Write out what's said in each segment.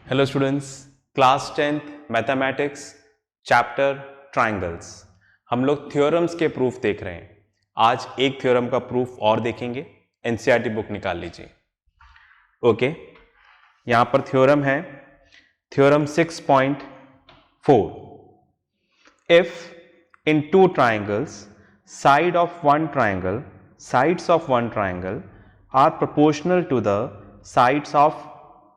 Hello students, class 10th mathematics chapter triangles. हम लोग theorems के प्रूफ देख रहे हैं। आज एक थ्योरम का प्रूफ और देखेंगे। एनसीईआरटी बुक निकाल लीजिए। ओके, यहां पर थ्योरम है, theorem 6.4। If in two triangles sides of one triangle are proportional to the sides of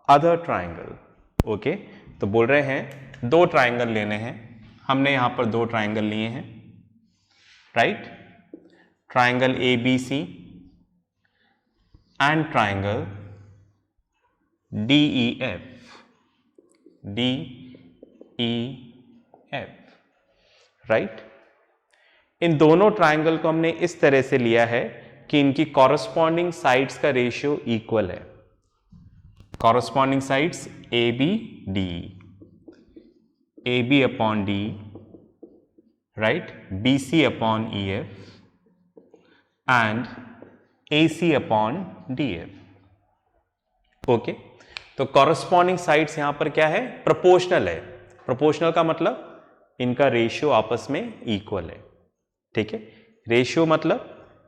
other triangle. Okay, तो बोल रहे हैं दो ट्राइंगल लेने हैं। हमने यहां पर दो ट्राइंगल लिए हैं, right? Triangle A B C and triangle D E F, right? इन दोनों ट्राइंगल को हमने इस तरह से लिया है कि इनकी कॉरस्पॉन्डिंग साइड्स का रेशियो इक्वल है। Corresponding sides A B D, A B upon D, right? B C upon E F and A C upon D F. Okay, तो कॉरस्पॉन्डिंग साइड्स यहां पर क्या है? प्रोपोर्शनल है। प्रोपोर्शनल का मतलब इनका रेशियो आपस में इक्वल है। ठीक है, रेशियो मतलब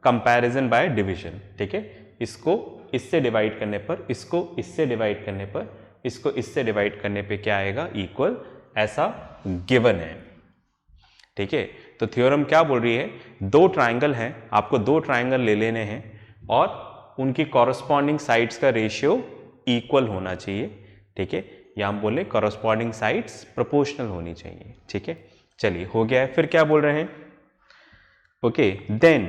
कंपैरिजन बाय डिवीजन। ठीक है, इसको इससे डिवाइड करने पर, इसको इससे डिवाइड करने पर, इसको इससे डिवाइड करने पे क्या आएगा? इक्वल, ऐसा गिवन है। ठीक है, तो थ्योरम क्या बोल रही है? दो ट्राइंगल हैं, आपको दो ट्राइंगल ले लेने हैं और उनकी कॉरस्पॉन्डिंग साइड्स का रेशियो इक्वल होना चाहिए। ठीक है, या हम बोले कॉरस्पॉन्डिंग साइड्स प्रोपोर्शनल होनी चाहिए। ठीक है, चलिए हो गया है। फिर क्या बोल रहे हैं? Okay, then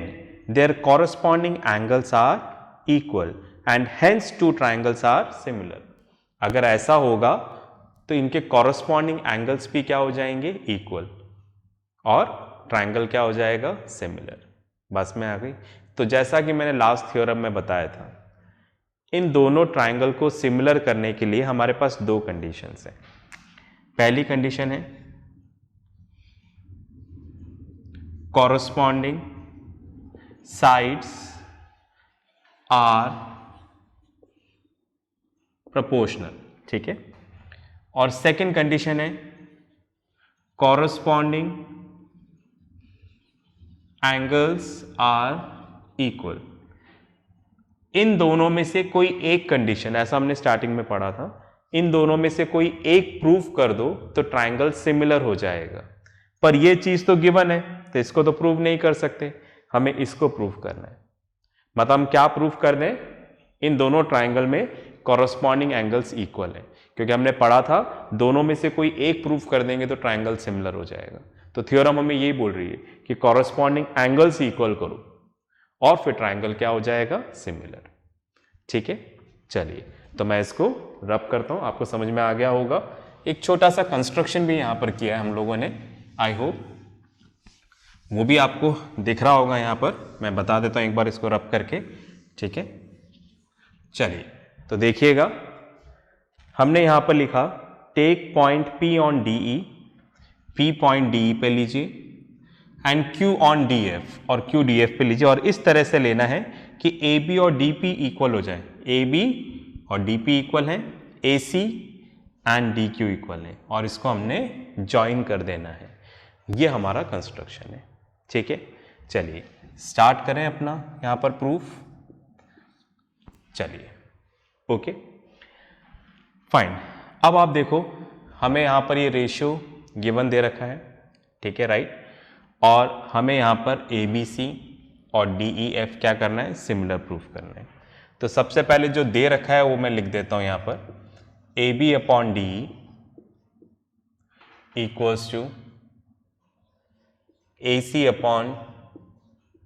their corresponding angles are equal and hence two triangles are similar. अगर ऐसा होगा तो इनके कॉरस्पॉन्डिंग एंगल्स भी क्या हो जाएंगे? इक्वल, और ट्राइंगल क्या हो जाएगा? सिमिलर। बस में आ गई। तो जैसा कि मैंने लास्ट थ्योरम में बताया था, इन दोनों ट्राइंगल को सिमिलर करने के लिए हमारे पास दो कंडीशंस हैं। पहली कंडीशन है कॉरस्पॉन्डिंग साइड्स आर प्रोपोर्शनल। ठीक है, और सेकंड कंडीशन है कॉरस्पॉन्डिंग एंगल्स आर इक्वल। इन दोनों में से कोई एक कंडीशन, ऐसा हमने स्टार्टिंग में पढ़ा था, इन दोनों में से कोई एक प्रूफ कर दो तो ट्राइंगल सिमिलर हो जाएगा। पर यह चीज तो गिवन है, तो इसको तो प्रूव नहीं कर सकते, हमें इसको प्रूफ करना है। मतलब हम क्या प्रूफ कर दें? इन दोनों ट्राइंगल में कॉरस्पॉन्डिंग एंगल्स इक्वल है, क्योंकि हमने पढ़ा था दोनों में से कोई एक प्रूफ कर देंगे तो ट्राइंगल सिमिलर हो जाएगा। तो थ्योरम हमें यही बोल रही है कि कॉरस्पॉन्डिंग एंगल्स इक्वल करो और फिर ट्राइंगल क्या हो जाएगा? सिमिलर। ठीक है, चलिए तो मैं इसको रब करता हूं, आपको समझ में आ गया होगा। एक छोटा सा कंस्ट्रक्शन भी यहां पर किया है हम लोगों ने, आई होप वो भी आपको दिख रहा होगा। यहां पर मैं बता देता हूं एक बार इसको रब करके। ठीक है, चलिए तो देखिएगा, हमने यहां पर लिखा take point P on DE, P point DE पे लीजिए एंड Q ऑन DF, और Q DF पे लीजिए। और इस तरह से लेना है कि AB और DP इक्वल हो जाए। AB और DP इक्वल है, AC एंड DQ इक्वल है, और इसको हमने ज्वाइन कर देना है। ये हमारा कंस्ट्रक्शन है। ठीक है, चलिए स्टार्ट करें अपना यहां पर प्रूफ। चलिए, ओके फाइन। अब आप देखो, हमें यहां पर ये रेशियो गिवन दे रखा है। ठीक है, राइट? और हमें यहां पर ABC और DEF क्या करना है? सिमिलर प्रूफ करना है। तो सबसे पहले जो दे रखा है वो मैं लिख देता हूं यहां पर, AB upon DE equals to AC upon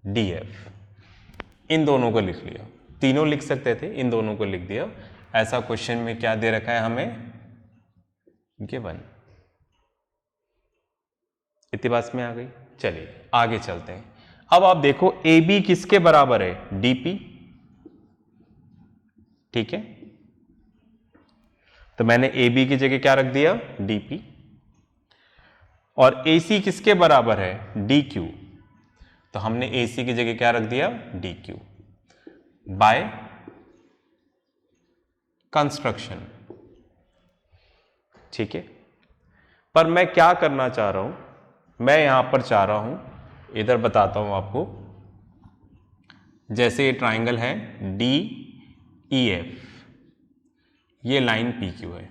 DF। इन दोनों को लिख लिया, तीनों लिख सकते थे, इन दोनों को लिख दिया। ऐसा क्वेश्चन में क्या दे रखा है हमें? गिवन। इतनी बात में आ गई। चलिए आगे चलते हैं। अब आप देखो AB किसके बराबर है? DP। ठीक है, तो मैंने AB की जगह क्या रख दिया? DP। और AC किसके बराबर है? DQ। तो हमने AC की जगह क्या रख दिया? DQ। बाय कंस्ट्रक्शन, ठीक है, पर मैं क्या करना चाह रहा हूं, मैं यहां पर चाह रहा हूं, इधर बताता हूं आपको, जैसे ये ट्राइंगल है डी ई एफ, ये लाइन पी क्यू है,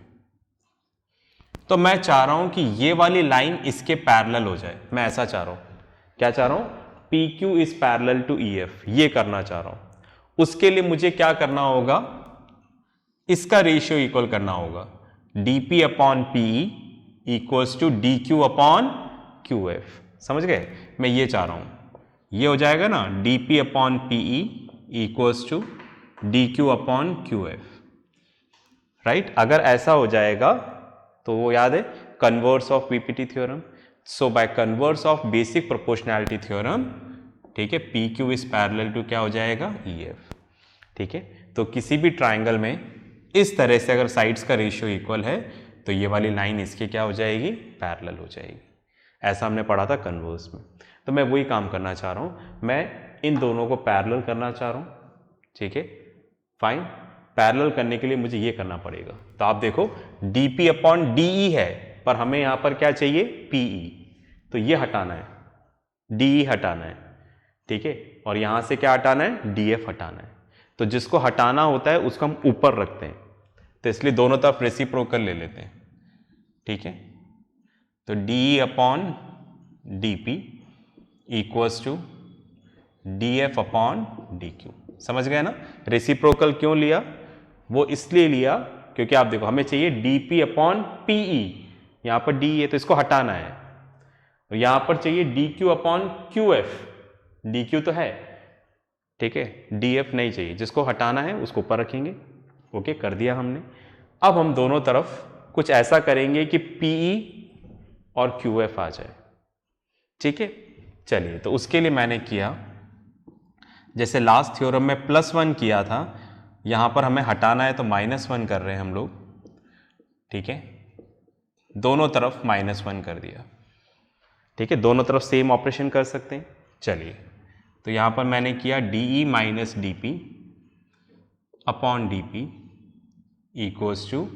तो मैं चाह रहा हूं कि ये वाली लाइन इसके पैरेलल हो जाए। मैं ऐसा चाह रहा हूं, क्या चाह रहा हूं, P Q is parallel to E F, ये करना चाह रहा हूं। उसके लिए मुझे क्या करना होगा, इसका रेशियो इक्वल करना होगा, dp upon PE equals to D Q upon Q F. समझ गए, मैं ये चाह रहा हूं, ये हो जाएगा ना dp upon PE equals to D Q upon Q F, right. अगर ऐसा हो जाएगा तो वो याद है converse of PPT theorem. So by converse of basic proportionality theorem, ठीक है, P Q is parallel to क्या हो जाएगा, ई एफ। ठीक है, तो किसी भी ट्राइंगल में इस तरह से अगर साइड्स का रेशियो इक्वल है तो ये वाली लाइन इसके क्या हो जाएगी, पैरेलल हो जाएगी। ऐसा हमने पढ़ा था कन्वर्स में। तो मैं वही काम करना चाह रहा हूं, मैं इन दोनों को पैरेलल करना चाह रहा हूं। ठीक है, फाइन। पैरेलल करने के लिए मुझे ये करना पड़ेगा। तो आप देखो dp अपॉन डी है, पर हमें यहां पर क्या चाहिए, pe, तो ये हटाना है, de हटाना है। ठीक है, और यहां से क्या हटाना है, df हटाना है। तो जिसको हटाना होता है उसको हम ऊपर रखते हैं, तो इसलिए दोनों तरफ रेसिप्रोकल ले लेते हैं। ठीक है, तो de upon dp equals to df upon dq। समझ गए ना, रेसिप्रोकल क्यों लिया, वो इसलिए लिया क्योंकि आप देखो हमें चाहिए dp अपॉन पीई, यहां पर d है तो इसको हटाना है, और यहां पर चाहिए dq अपॉन qf, dq तो है, ठीक है, df नहीं चाहिए, जिसको हटाना है उसको ऊपर रखेंगे। ओके, कर दिया हमने। अब हम दोनों तरफ कुछ ऐसा करेंगे कि pe और qf आ जाए। ठीक है, चलिए, तो उसके लिए मैंने किया, जैसे लास्ट थ्योरम में +1 किया था, यहां पर हमें हटाना है तो -1 कर रहे हैं हम लोग। ठीक है, दोनों तरफ -1 कर दिया। ठीक है, दोनों तरफ सेम ऑपरेशन कर सकते हैं। चलिए, तो यहां पर मैंने किया de minus dp upon dp equals to,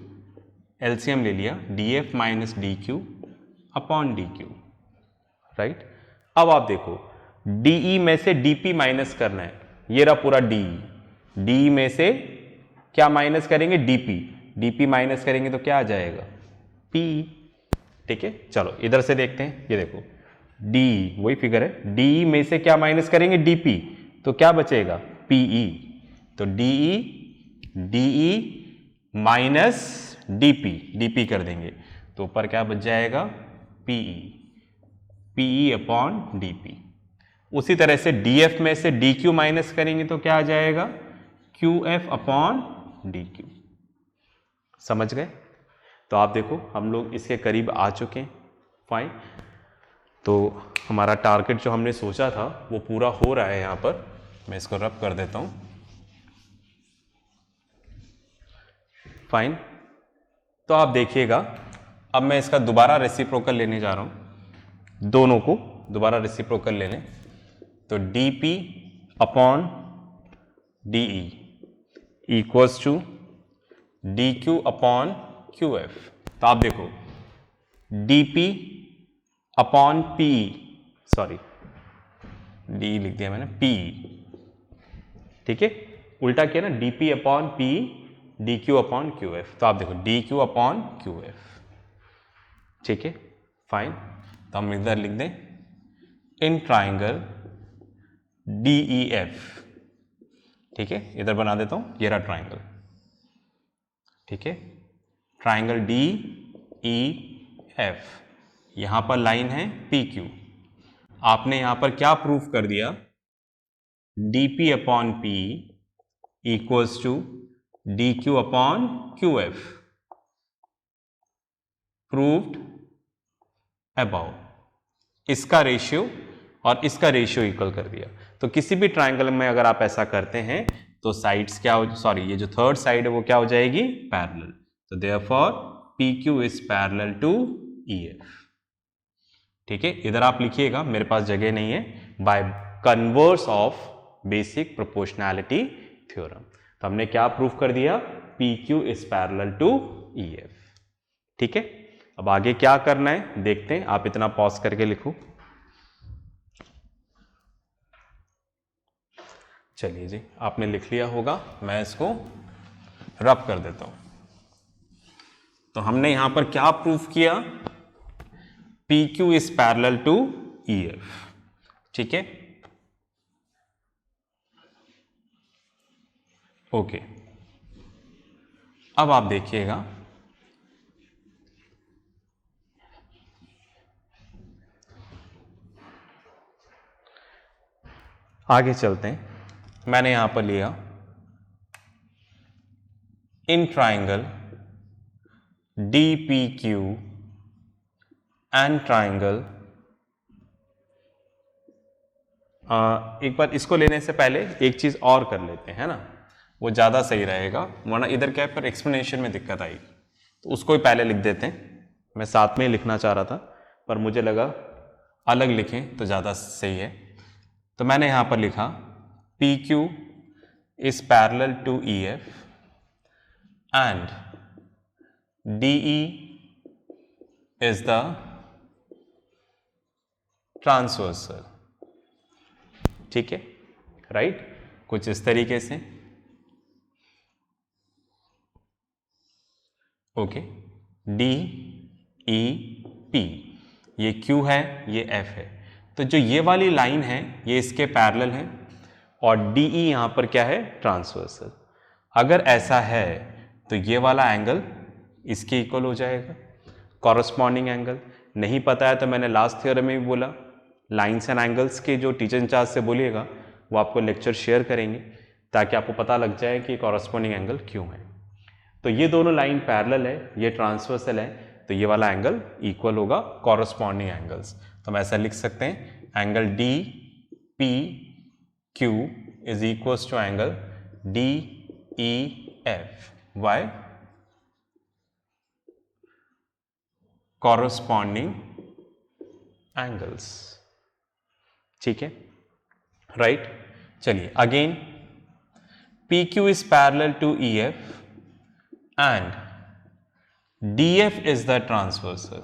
LCM ले लिया, df minus dq upon dq, right. अब आप देखो de में से dp माइनस करना है, ये रहा पूरा de में से क्या माइनस करेंगे, dp माइनस करेंगे तो क्या आ जाएगा, p। ठीक है, चलो इधर से देखते हैं, ये देखो d, वही फिगर है, d में से क्या माइनस करेंगे, dp, तो क्या बचेगा, pe, तो de माइनस dp कर देंगे तो ऊपर क्या बच जाएगा, pe अपॉन dp। उसी तरह से df में से dq माइनस करेंगे तो क्या आ जाएगा, qf अपॉन dq। समझ गए, तो आप देखो हम लोग इसके करीब आ चुके हैं। फाइन, तो हमारा टारगेट जो हमने सोचा था वो पूरा हो रहा है। यहां पर मैं इसको रब कर देता हूं। फाइन, तो आप देखिएगा, अब मैं इसका दोबारा रेसिप्रोकल लेने जा रहा हूं, दोनों को दोबारा रेसिप्रोकल ले लें, तो dp upon de equals to dq upon qf। तो आप देखो dp upon p, sorry d लिख दिया मैंने, p, ठीक है, उल्टा किया ना, dp upon p dq upon qf। तो आप देखो dq अपॉन qf। ठीक है, फाइन, तो हम इधर लिख दें, इन ट्राइंगल DEF। ठीक है, इधर बना देता हूं, ये रहा ट्राइंगल। ठीक है, ट्राइंगल DEF, यहां पर लाइन है PQ। आपने यहां पर क्या प्रूफ कर दिया, DP upon P equals to DQ upon QF, proved above. इसका रेशियो और इसका रेशियो इक्वल कर दिया। तो किसी भी ट्राइंगल में अगर आप ऐसा करते हैं तो साइड्स क्या हो, सॉरी, ये जो थर्ड साइड है वो क्या हो जाएगी, पैरेलल। तो therefore PQ is parallel to EF। ठीक है, इधर आप लिखिएगा, मेरे पास जगह नहीं है, by converse of basic proportionality theorem. तो हमने क्या प्रूफ कर दिया, PQ is parallel to EF। ठीक है, अब आगे क्या करना है देखते हैं। आप इतना पॉज करके लिखो। चलिए जी, आपने लिख लिया होगा, मैं इसको रब कर देता हूं। तो हमने यहां पर क्या प्रूफ किया, PQ is parallel to EF। ठीक है, ओके। अब आप देखिएगा, आगे चलते हैं। मैंने यहां पर लिया in triangle DPQ and triangle, एक बार इसको लेने से पहले एक चीज और कर लेते हैं, है ना, वो ज्यादा सही रहेगा, वरना इधर क्या पर एक्सप्लेनेशन में दिक्कत आएगी। तो उसको ही पहले लिख देते हैं। मैं साथ में ही लिखना चाह रहा था, पर मुझे लगा अलग लिखें तो ज्यादा सही है। तो मैंने यहां पर लिखा PQ is parallel to EF and DE is the transversal. ठीक है, राइट, कुछ इस तरीके से। ओके, DEP, ये Q है, ये F है। तो जो ये वाली लाइन है ये इसके पैरेलल है, और DE यहां पर क्या है, ट्रांसवर्सल। अगर ऐसा है तो ये वाला एंगल इसके इक्वल हो जाएगा, कॉरस्पॉन्डिंग एंगल। नहीं पता है तो मैंने लास्ट थ्योरम में भी बोला, लाइन्स एंड एंगल्स के जो टीचर इंचार्ज से बोलिएगा वो आपको लेक्चर शेयर करेंगे, ताकि आपको पता लग जाए कि कॉरस्पॉन्डिंग एंगल क्यों है। तो ये दोनों लाइन पैरेलल है, ये ट्रांसवर्सल है, तो ये वाला एंगल इक्वल होगा कॉरस्पॉन्डिंग एंगल्स। तो हम ऐसा लिख सकते हैं, angle DPQ is equals to angle DEF। Why, corresponding angles. ठीक है, राइट। चलिए again, PQ is parallel to EF and DF is the transversal.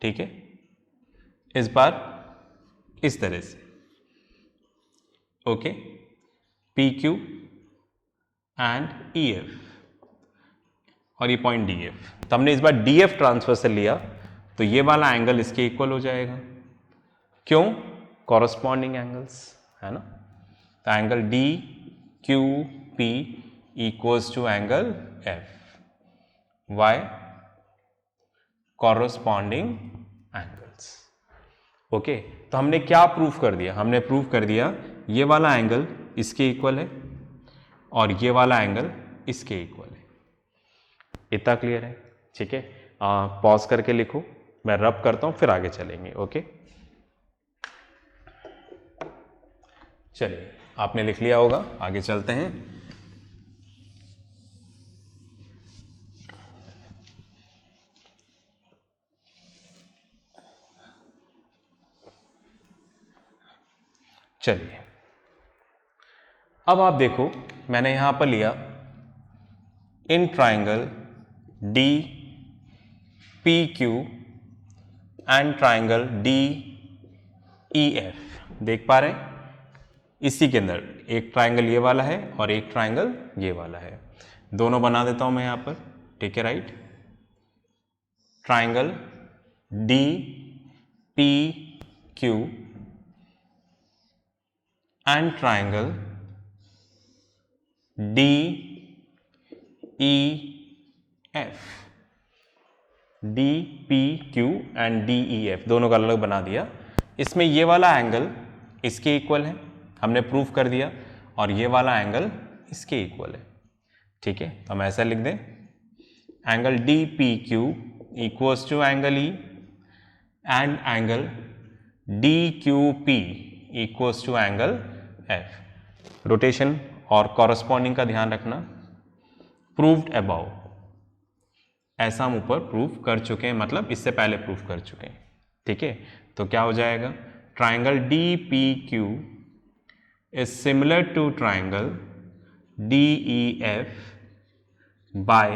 ठीक है, इस बार इस तरह से, ओके, PQ एंड EF और ये पॉइंट DF। तो हमने इस बार DF ट्रांसवर्सल लिया, तो ये वाला एंगल इसके इक्वल हो जाएगा। क्यों, कॉरस्पॉन्डिंग एंगल्स, है ना। तो angle DQP equals to angle F। Why, corresponding angles. Okay, तो हमने क्या प्रूफ कर दिया, हमने प्रूफ कर दिया ये वाला एंगल इसके इक्वल है और ये वाला एंगल इसके इक्वल है। इतना क्लियर है। ठीक है, पॉज करके लिखो, मैं रब करता हूं फिर आगे चलेंगे। ओके, चलिए आपने लिख लिया होगा, आगे चलते हैं। चलिए अब आप देखो, मैंने यहां पर लिया in triangle DPQ and triangle DEF। देख पा रहे हैं, इसी के अंदर एक ट्राइंगल ये वाला है और एक ट्राइंगल ये वाला है। दोनों बना देता हूं मैं यहां पर। ठीक है, right. Triangle DPQ and triangle DEF। DPQ and DEF दोनों का अलग बना दिया। इसमें ये वाला एंगल इसके इक्वल है, हमने प्रूफ कर दिया, और ये वाला एंगल इसके इक्वल है। ठीक है, तो हम ऐसा लिख दें, angle DPQ equals to angle E and angle DQP equals to angle F। Rotation और कॉरस्पॉन्डिंग का ध्यान रखना। प्रूव्ड अबाउ, ऐसा हम ऊपर प्रूफ कर चुके हैं, मतलब इससे पहले प्रूफ कर चुके हैं। ठीक है, तो क्या हो जाएगा, triangle DPQ is similar to triangle DEF by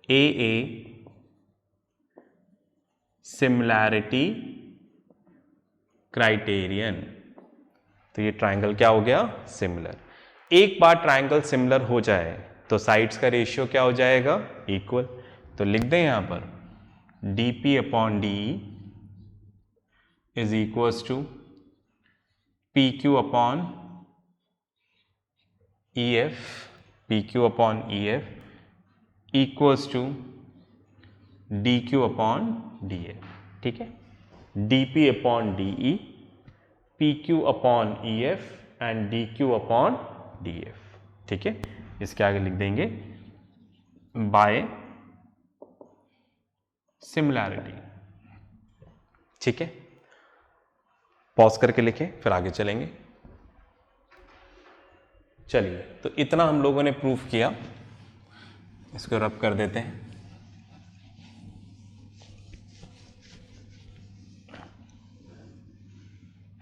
a similarity criterion. तो ये ट्राइंगल क्या हो गया? सिमिलर। एक बार ट्राइंगल सिमिलर हो जाए तो साइड्स का रेशियो क्या हो जाएगा? इक्वल। तो लिख दें यहां पर dp upon D is equals to pq upon EF, PQ upon EF equals to DQ upon DF। ठीक है, DP upon DE, PQ upon EF and DQ upon DF। ठीक है, इसके आगे लिख देंगे बाय सिमिलैरिटी। ठीक है, पॉज करके लिखें फिर आगे चलेंगे। चलिए, तो इतना हम लोगों ने प्रूफ किया, इसको रब कर देते हैं।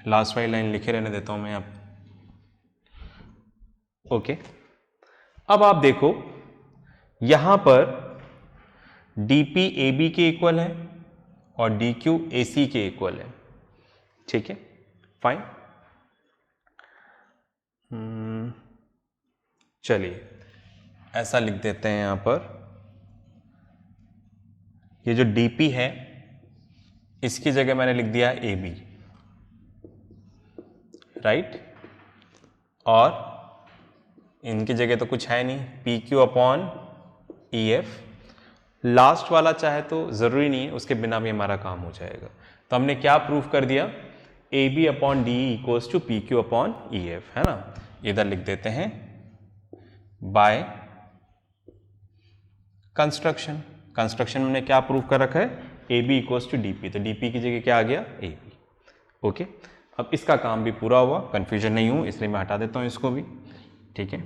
लास्ट वाली लाइन लिखे रहने देता हूं मैं अब। ओके, अब आप देखो यहां पर DP AB के इक्वल है और DQ AC के इक्वल है। ठीक है, फाइन। चलिए ऐसा लिख देते हैं यहां पर, ये जो DP है इसकी जगह मैंने लिख दिया AB, राइट, और इनकी जगह तो कुछ है नहीं, PQ अपॉन EF। लास्ट वाला चाहे तो जरूरी नहीं है, उसके बिना भी हमारा काम हो जाएगा। तो हमने क्या प्रूफ कर दिया? AB upon DE equals to PQ upon EF, है ना। इधर लिख देते हैं बाय कंस्ट्रक्शन। कंस्ट्रक्शन में हमने क्या प्रूफ कर रखा है? AB इक्वल्स टू DP, तो DP की जगह क्या आ गया? AB। ओके, अब इसका काम भी पूरा हुआ, कंफ्यूजन नहीं हो इसलिए मैं हटा देता हूं इसको भी। ठीक है,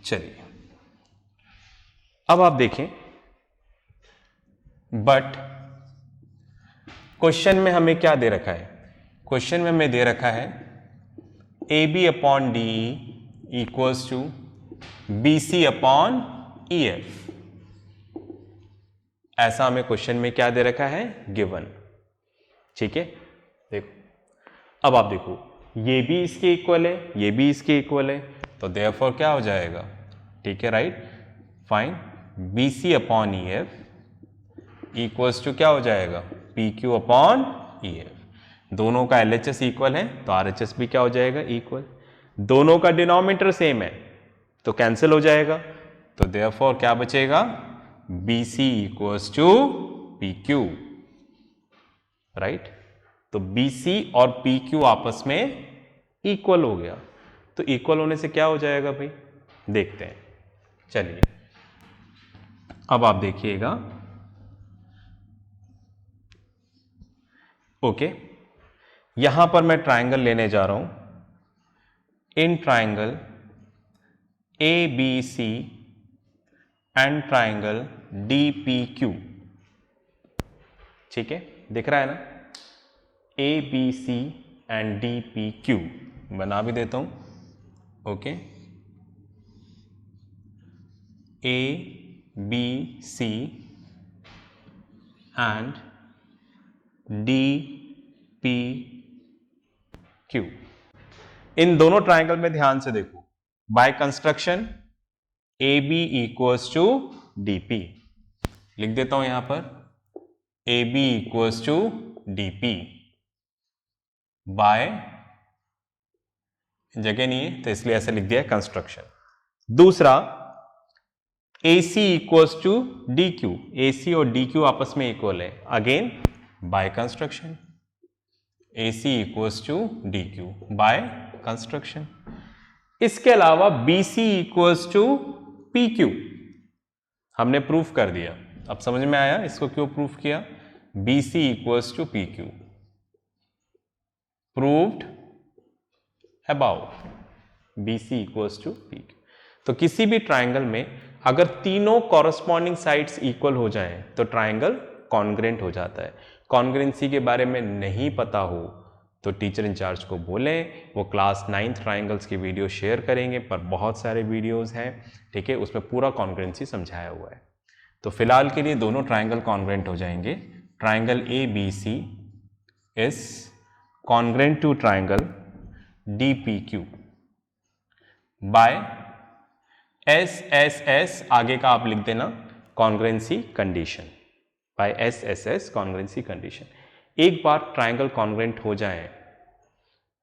चलिए अब आप देखें, बट क्वेश्चन में हमें क्या दे रखा है? क्वेश्चन में हमें दे रखा है AB upon D equals to BC upon EF। ऐसा हमें क्वेश्चन में क्या दे रखा है? गिवन। ठीक है, देखो अब आप देखो, ये भी इसके इक्वल है, ये भी इसके इक्वल है, तो देयरफॉर क्या हो जाएगा? ठीक है, right, fine. BC upon EF equals to क्या हो जाएगा? PQ upon EF। दोनों का LHS इक्वल है तो RHS भी क्या हो जाएगा? इक्वल। दोनों का डिनोमिनेटर सेम है तो कैंसिल हो जाएगा, तो देयरफॉर क्या बचेगा? BC equals to PQ, right. तो BC और PQ आपस में इक्वल हो गया, तो इक्वल होने से क्या हो जाएगा भाई? देखते हैं। चलिए अब आप देखिएगा, ओके, यहां पर मैं ट्राइंगल लेने जा रहा हूं। In triangle ABC and triangle DPQ। ठीक है, दिख रहा है ना? ABC एंड DPQ बना भी देता हूं। Okay, ABC and DPQ। इन दोनों ट्राइंगल में ध्यान से देखो, by construction AB equals to DP। लिख देता हूं यहां पर AB equals to DP, by जगह नहीं है तो इसलिए ऐसे लिख दिया कंस्ट्रक्शन। दूसरा AC equals to DQ, AC और DQ आपस में इक्वल है, again by construction. AC equals to DQ by construction. इसके अलावा BC इक्वल्स टू PQ हमने प्रूफ कर दिया। अब समझ में आया इसको क्यों प्रूफ किया? BC equals to PQ proved above, BC equals to PQ। तो किसी भी ट्राइंगल में अगर तीनों कॉरस्पॉन्डिंग साइड्स इक्वल हो जाएं तो ट्राइंगल कॉन्ग्रेंट हो जाता है। कॉन्ग्रेंसी के बारे में नहीं पता हो तो टीचर इंचार्ज को बोलें वो क्लास 9th ट्राइंगल्स की वीडियो शेयर करेंगे, पर बहुत सारे वीडियोस हैं, ठीक है, उसमें पूरा कॉन्ग्रुएंसी समझाया हुआ है। तो फिलहाल के लिए दोनों ट्राइंगल कॉन्ग्रुएंट हो जाएंगे। Triangle A B C is congruent to triangle D P Q by S S S, आगे का आप लिख देना congruency condition, by S S S congruency condition. एक बार ट्राइंगल कॉन्ग्रुएंट हो जाए,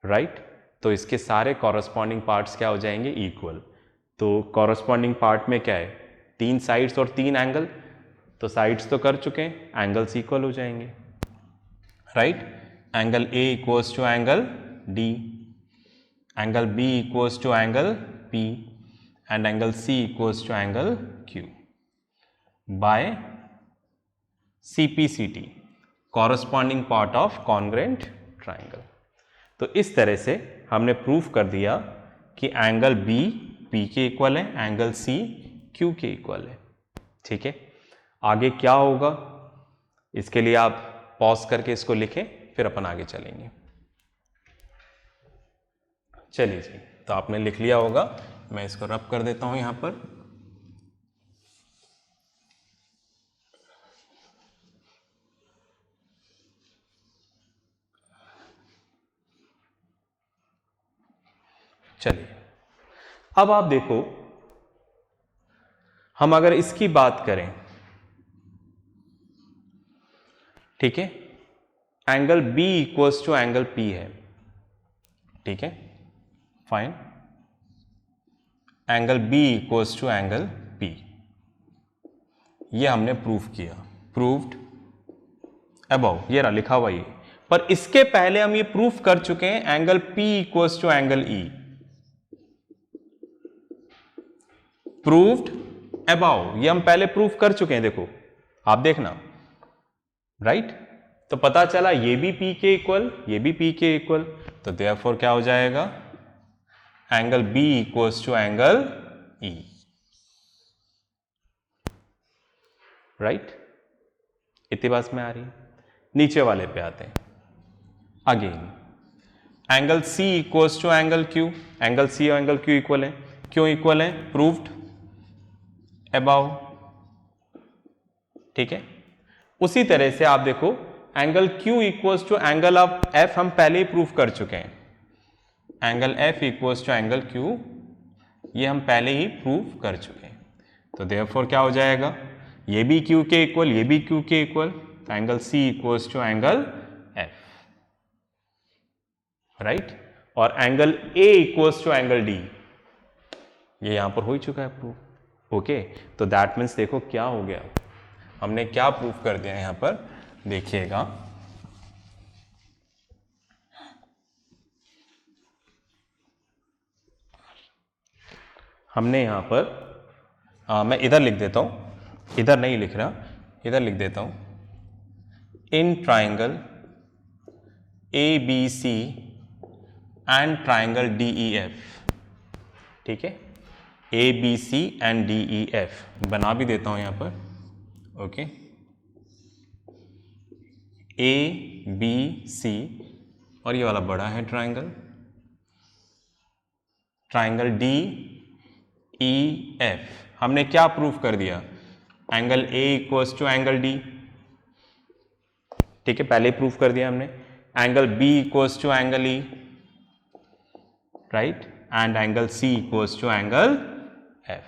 राइट, तो इसके सारे कॉरस्पॉन्डिंग पार्ट्स क्या हो जाएंगे, इक्वल। तो कॉरस्पॉन्डिंग पार्ट में क्या है, 3 साइड्स और 3 एंगल, तो साइड्स तो कर चुके हैं, एंगल्स इक्वल हो जाएंगे, right. Angle A equals to angle D, angle B equals to angle P, and angle C equals to angle Q by CPCT, corresponding part of congruent triangle. तो इस तरह से हमने प्रूफ कर दिया कि एंगल बी पी के equal है, एंगल सी क्यू के इक्वल है, ठीक है। आगे क्या होगा इसके लिए आप पॉज करके इसको लिखें, फिर अपन आगे चलेंगे। चलिए जी, तो आपने लिख लिया होगा, मैं इसको रब कर देता हूं यहां पर। चलिए अब आप देखो, हम अगर इसकी बात करें, ठीक है, angle B equals to angle P है, ठीक है, fine. Angle B equals to angle P, ये हमने प्रूफ किया, प्रूव्ड अबव, ये रहा लिखा हुआ ये। पर इसके पहले हम ये प्रूफ कर चुके हैं angle P equals to angle E, proved above, ये हम पहले प्रूफ कर चुके हैं, देखो आप देखना, राइट। तो पता चला ये भी P के इक्वल, ये भी P के इक्वल, तो देयरफॉर क्या हो जाएगा, angle B equals to angle E, right. इतनी बात में आ रही है। नीचे वाले पे आते हैं। Again angle C equals to angle Q, angle C और एंगल Q इक्वल है, क्यों इक्वल है, प्रूव्ड अबव, ठीक है। उसी तरह से आप देखो angle Q equals to angle of F, हम पहले ही प्रूफ कर चुके हैं, angle F equals to angle Q, ये हम पहले ही प्रूफ कर चुके हैं। तो देयरफॉर क्या हो जाएगा, ये भी Q के इक्वल, ये भी Q के इक्वल, तो angle C equals to angle F, right. और angle A equals to angle D, ये यहां पर हो ही चुका है प्रूफ, ओके। तो दैट मीन्स देखो क्या हो गया, हमने क्या प्रूफ कर दिया यहां पर, देखिएगा, हमने यहां पर मैं इधर लिख देता हूं, इधर नहीं लिख रहा, इधर लिख देता हूं, in triangle ABC and triangle DEF, ठीक है, ABC एंड DEF बना भी देता हूं यहां पर, ओके। ABC और ये वाला बड़ा है ट्राइंगल, ट्राइंगल DEF, हमने क्या प्रूफ कर दिया, angle A equals to angle D, ठीक है, पहले प्रूफ कर दिया हमने। Angle B equals to angle E, right, and angle C equals to angle F,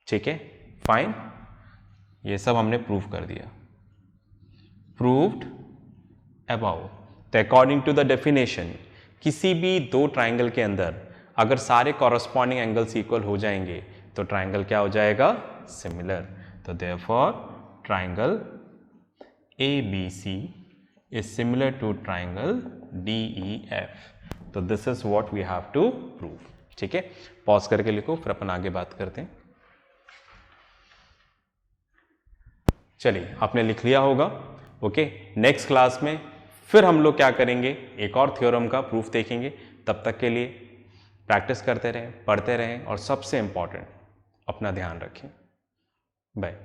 ठीक है, फाइन। ये सब हमने प्रूफ कर दिया, प्रूव्ड अबव। तो अकॉर्डिंग टू द डेफिनेशन, किसी भी दो ट्राइंगल के अंदर अगर सारे कॉरस्पॉन्डिंग एंगल्स इक्वल हो जाएंगे तो ट्राइंगल क्या हो जाएगा, सिमिलर। तो therefore triangle ABC is similar to triangle DEF. तो this is what we have to prove, ठीक है। पॉज करके लिखो, फिर अपन आगे बात करते हैं। चलिए आपने लिख लिया होगा, ओके। नेक्स्ट क्लास में फिर हम लोग क्या करेंगे, एक और थ्योरम का प्रूफ देखेंगे। तब तक के लिए प्रैक्टिस करते रहें, पढ़ते रहें, और सबसे इंपॉर्टेंट अपना ध्यान रखें। बाय।